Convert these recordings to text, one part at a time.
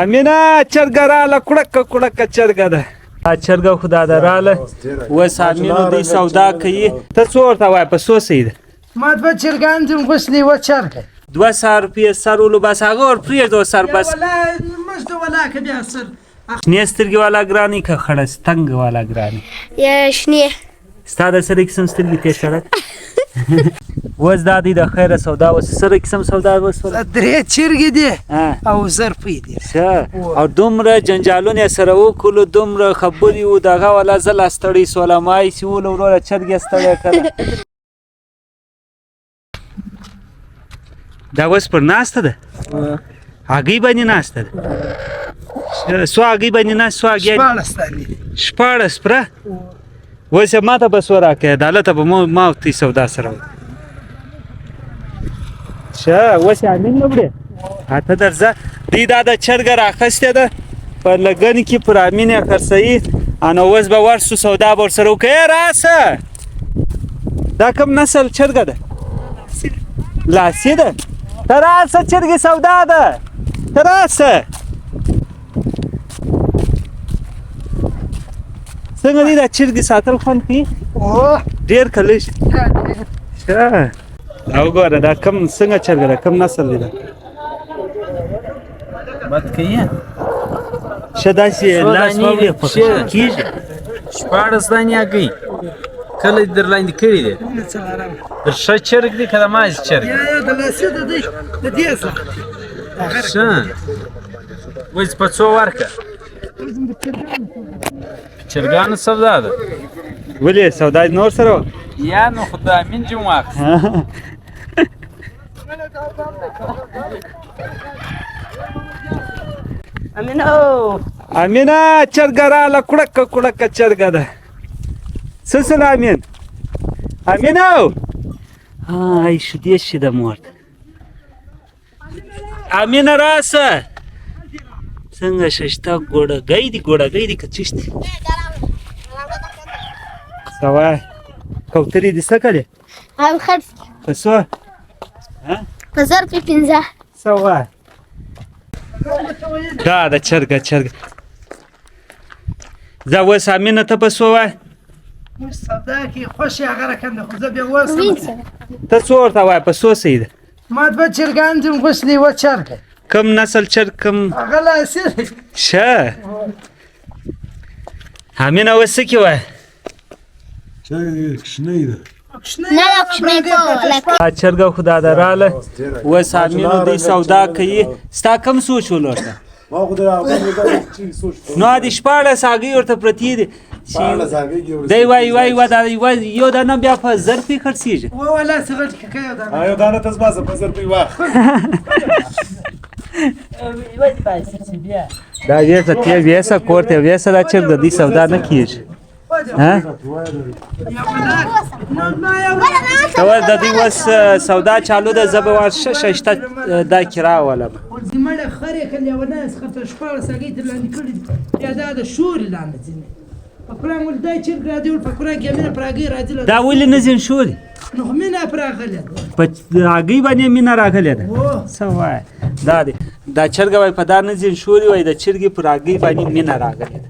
امینه چرګه راله کوړکه چرګه ده چرګه خدا ده راله اوس امینو دوی سودا کوي ته څو ورته وایه په څو صحیح ده ما دوه چرګان دي غوښتل یوه چرګه 200 روپیې سر ولو بس هغه ور پرېږده سر بس موږ ته ولاکه بیا سر شنې سترګې والا ګرانې که خړه ستنګ والا ګرانې شنې ستا د سره قسم سترګې تېر شړک اوس دا دی د خیره سودا اوس سره قسم سودا وسوله 3 چرګې دي او 100 روپۍ دي او دومره جنجالونه سره وکړو دومره خبرې و دغه والا زه لا ستړی سولم آی چې ولو وروره چرګې ستړی کړه دا اوس پر ناسته ده هګۍ باندې ناسته ده څو هګۍ باندې ناست څو هګۍ 14 پره اوس یې ما ته بس وراکړه دا هلته به ما ورته سودا سره ښه اوس یې امین نه وړې ته درځه دوی دا د چرګه راخیستې ده په لګن کې پر امین یې خرڅوي نو اوس به ورسو سودا به ورسره وکړو راسه دا کوم نسل چرګه ده لاسي ده ته راسه چرګې سودا ده ته راسه څنګه دی دا چرګې ساتل خوند کوي ډېر که لږ ښه او ګوره دا کوم څنګه چرګه ده کوم نسل دی دا بد کوي ښه داسې لاس واوړې پخه کېږي 14 دانې هګۍ کله دې در لاندې کړي دي د ښه چرګ دی که د مازې چرګ د لاسي د دې څخه ښه اوس په څو ورکړه چرګانو سودا ده ولې سودا دې نور سره وه یا نو خو د امین جون واخیست امینه چرګه راله کوړکه چرګه ده څه سله امینه آی شیدې شیدم ورته امینه راسه څنګه ششته ګوډګۍ دي که چشت دي څه وایه کوترې دې څه کړې په څو په 15 څه وایه دا د چرګه زه اوس امینه ته په څو وایه موږ سودا کې خوښ یې هغه رقم ده خو زه بیا وسم ته څو ورته وایه په څو صحیح ده ما دوه چرګان دي غوښتل یوه چرګه کم نسل چرګ کم هغه لاسي ښه امینه اوس څه کې وایه نه دا کوچنی چرګه خدا ده راله اوس امینو دوی سودا کوي ستا کم سوچ ولورته نو د 14 هګۍ ورته پرتې دي دی وایي یو دانه بیا په 1000 روپۍ خرڅېږي ولا څه غټ کې یو دانه ته زما په 1000 روپۍ واخله دا ویسه کور ته ویسه دا چرګ د دې سودا نه کېږي ته د دې اوس سودا چالو ده زه به ششته دا کرا ولم زمړه خرې کله یو نه خطر 14 هګۍ تر لاندې کړي بیا دا د شوري لاندې ځینې په قرآن ولدای چرګ راځي په قرآن کې مینه پر هګۍ راځي دا ولې نه ځین شوري نو مینه پر راغلې په هګۍ باندې مینه راغلې ده څه وایه دا چرګه وایي په دا نه ځین شوري وایي د چرګې پر هګۍ باندې مینه راغلې ده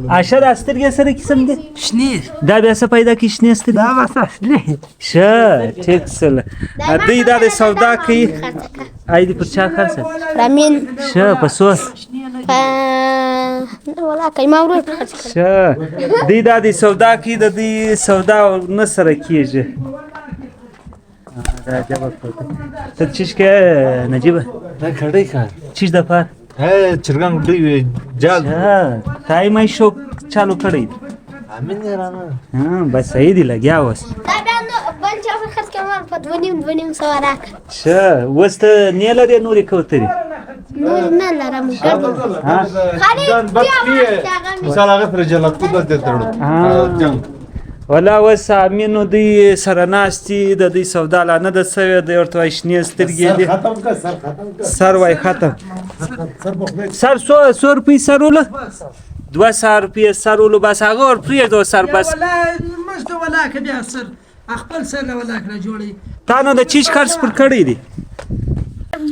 عاشه دا سترګې سره قسم دي شنې دا بیا څه پیدا کړي شنې سترګې دا بس اصلي ښه ټیک سله دوی دا د سودا کوي آی دې پر چا خرڅه رامین ښه په څو ولاکه ما ورور خرڅ کړ ښه دوی دا د سودا کوي د دې سودا نه سره کېږي دا جواب ته چیش کې نجیبه دا کړی کار چیش د پار چرګان دوی جال تای مې شو چالو کړی امین رانه بس صحیح دی لګیا اوس دا بیا نو بل چا خرڅ کړم په 2.5 سو راک ښه اوس ته نه لري نورې کوترې نور نه لرم ګرځم خالي مثال هغه پر جلات کو د تړو ولا اوس امینو دوی سره ناستي د دوی سودا لا نه د سوی د ورته وایي شنې سترګې دي سر وای ختم سر 100 روپۍ سر وله 200 روپۍ سر ولو بس هغه ور پرېږدو سر بس موږ ته ولاکه بیا سر خپل سر له ولاکه جوړوي تا نو د چیز خرڅ پر کړی دی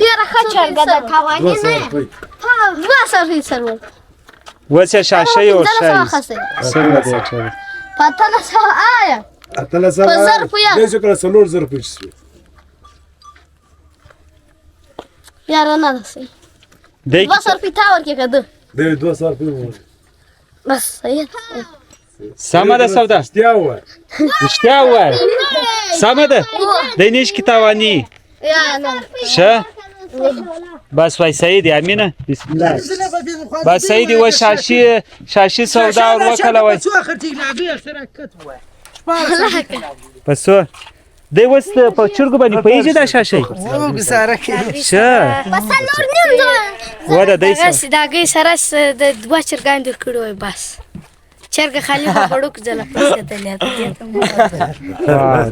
ډېره ښه چرګه ده تاواني نه یم 200 سرور وسه شاشه او شای څنګه دی چرګ په 1500 آیا اتله سره په زر روپیه. دې څو کله څلور زر روپۍ شي یاره نه ده صحیح دی 200 روپۍ تا ورکې که ده دې 200 روپۍ بس صحیح سمه ده سودا اشتیا وای رښتیا وای سمه ده دی نش کی تاوانی یا نه شه بس وای سعید امینه بسم الله بس سعید و شاشی سودا اور وکړه وای څو اخر تی لابي سره کټ وای پسو دی وست په چرګ باندې پیږي دا شاشي او گزاره کې شه بس نور نیم ځه ودا دی هغه دا گئی سره د دوه چرګان د کړو وای بس چرګ خالی په وړو کې ځله پسې ته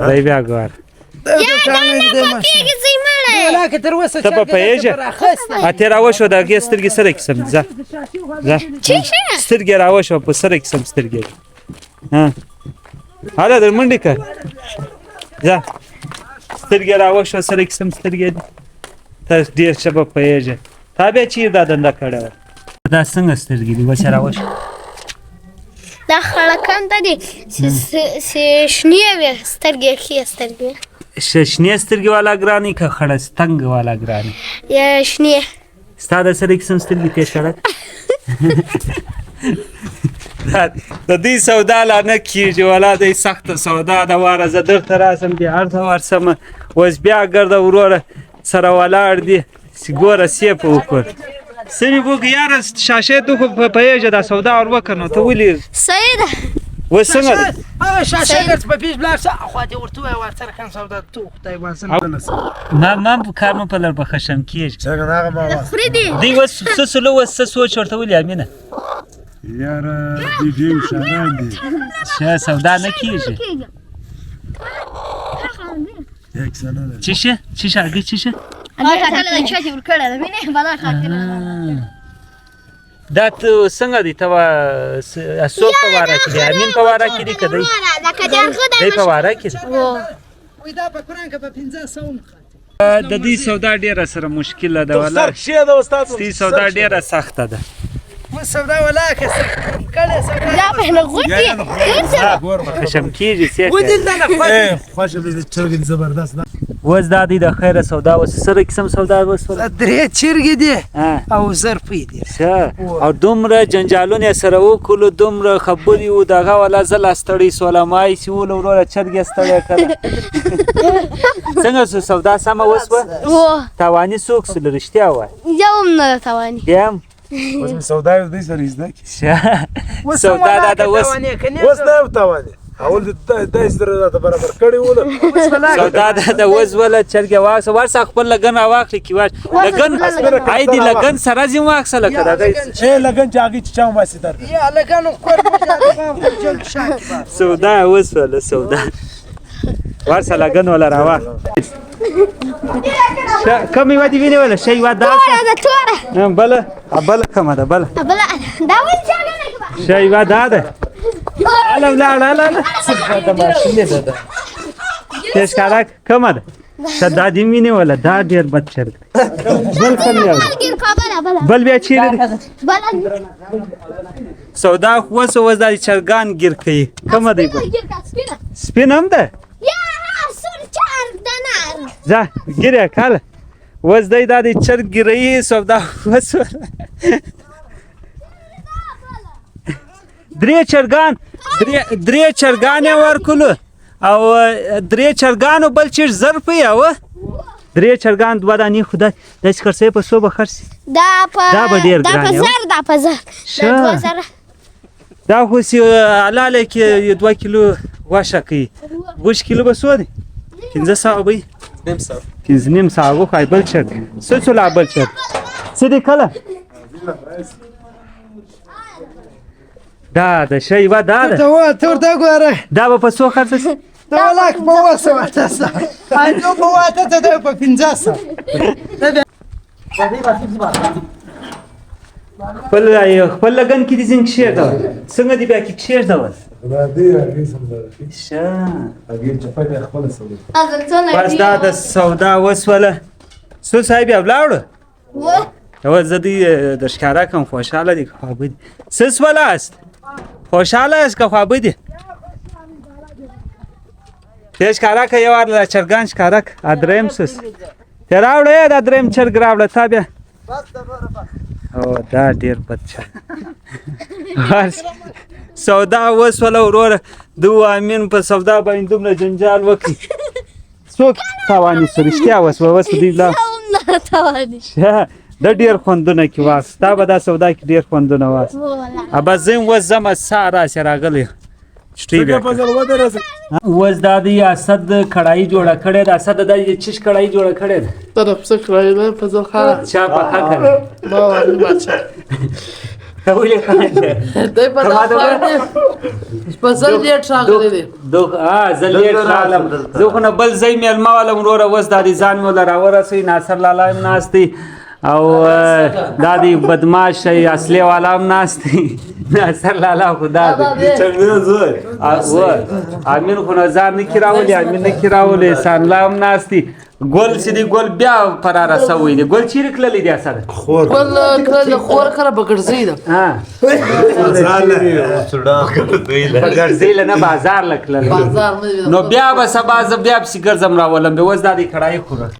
دی بیا ګور کېږي ځي مړی ولاکه تر وسه ته په پیږه اته راوښو دا کې سترګې سره کیسم ځه ځه سترګې راوښو په سره کیسم سترګې ها هله در منډه کا ځه سترګې راوښو سره کیسم سترګې ته ډیر شپه پیږه تابع چیر دا دنده کړه دا څنګه سترګې دی وسه راوښ دا خړکان ته دي شنې وي سترګې ښې سترګې شنې سترګې والا ګرانی که خړه ستنګ والا ګرانی یا شنې ستا د سره کیسم سترګې ته سړک د دې سودا لا نه کیږي ولا د سخت سودا د واره زه درته راسم دي ارته ورسم وز بیا ګرځه وروره سره ولاړ دي سګوره سیپ وکړ سمي بوګ یار شاشه تو په پیژه دا سودا اور وکنو ته ولي سید وسنګ هغه شاشه ګرځ په پیش بلار څه خو دې ورته وای ورته کم سودا تو خدای واسن ما کار مې په لړ بخښم کیږي څنګه هغه ما فریدي دی وس سلو وس سوچ ورته ولي امینه یار دې شانان دي شه سودا نه کیږي یک سنه چیشه اگه چیشه هغه کله د چاته ورکړه ده مینه بلا خاطر دا ته څنګه دی ته اسو په واره کې دی امین په واره کې دی کدی دی په واره کې وای دا په قران کې په 500 د دې سودا ډیره سره مشکله ده ولا شي دا استاد دې سودا ډیره سخته ده و سودا ولاکه کله سودا دا په غوټي خشم کیږي سیه ودل نه اے خوش دې چرګ زبردست وز دا دی د خیره سودا وس سره قسم سودا وس درې چرګې دي او زر پی دي او دومره جنجالونه سره وکړو دومره خبري و دغه ولا زل استړی سولمای سی ول وروره چرګ استړی کړه څنګه سودا سم وس و توانی سوک سل رښتیا و یوم نه توانی یم اوس سودا دې سره زده سودا دا وس نه توانه اول د سره د برابر کړي ول سودا دا وز ولا چرګ واس ورس خپل لګن واخلي کی واش لګن عیدی لګن سره زم واخسل کړه دا اے لګن چاګي چاو ماسي در یا لګانو کور جل شاک سودا وس ولا سودا ورس لګن ولا راوا کمی ودی ویني ولا شی ودا توره بل کما ده بل دا ول ځای شی ودا ده لا څه دا ماشینه ده تیز کارک کما ده شدا دی مینه ولا دا ډیر بد چرګ بل کم یو بل بیا چیرې سودا خو سو وزداري چرګان ګیر کوي کما دی سپین هم ده ځه ګیره کاله وزدای دا د چرګ ګیرې سودا وسو درې چرګان ورکلو او درې چرګانو بل چیر زر په او درې چرګان دوه دانی خدای د خرڅې په سو به خرڅ دا به ډیر ګران دا په زر دا خو سی علاله کې 2 کیلو واشه کوي 2 کیلو به سو دي 1500 به نیم ساعه خو بل چرګ څه لا بل چرګ څه دی کله دا د شی و دا ته ورته ګوره دا په سو خرڅ دا ولاک په وسه وته انو په وته ته په 500 خپل لګن کې دي څنګه شیر دا څنګه دی بیا کې شیر دا دا دې هغه سم شه هغه چپټه خپل سودا بس دا د سودا وسوله سو صاحب یې ولاړو یوه زه دوی در ښکاره کړم خوشحاله دي که خوابه دي څه سولاست خوشحاله یاست که خوابه دي ته ښکاره که یو وار له چرګان ښکاره که دریم سوس ته راوړه دا دریم چرګ راوړه تا بیا او دا ډېر بد سودا وسوله وروره د امین په سودا باندې دومره جنجال وکړي څوک تاواني سو رښتیا وسوه اوس په دوی لا نه تواني د ډېر خوندونه کې واس ستا به دا سودا کې ډېر خوندونه واس ابا زه اوس ځمه سا راسې راغلی چټۍ بیا اوس دا د اسد کړایي جوړه کړې ده اسد دا د چش کړایي جوړه کړې ده طرف څه کړی ده فضل خان چا پخه کړې ما وایي بچا ته ولې خاندې دی په دا فضل لیټ راغلی دی زه لیټ راغلم زه خو نه بل ځای مېلمه والم وروره اوس دا د ځان مې وله راورسوي ناصر لالا هم ناست دی او دا دی بدماش اصلي والا هم ناست دی ناصر لالا خو دا دی امین خو نه ځان نه کې راولي امین نه کې راولي سانلا هم ناست دی ګل چې دی ګل بیا فراره سوی دی ګل چیرې کللی دی اسره ګل کله د خور کره بګړځي ده په ګرځېله نه بازار له کللی بازار نه نو بیا به سبا زه بیا پسې ګرځم راولم بیا اوس دا دی کړایي خوره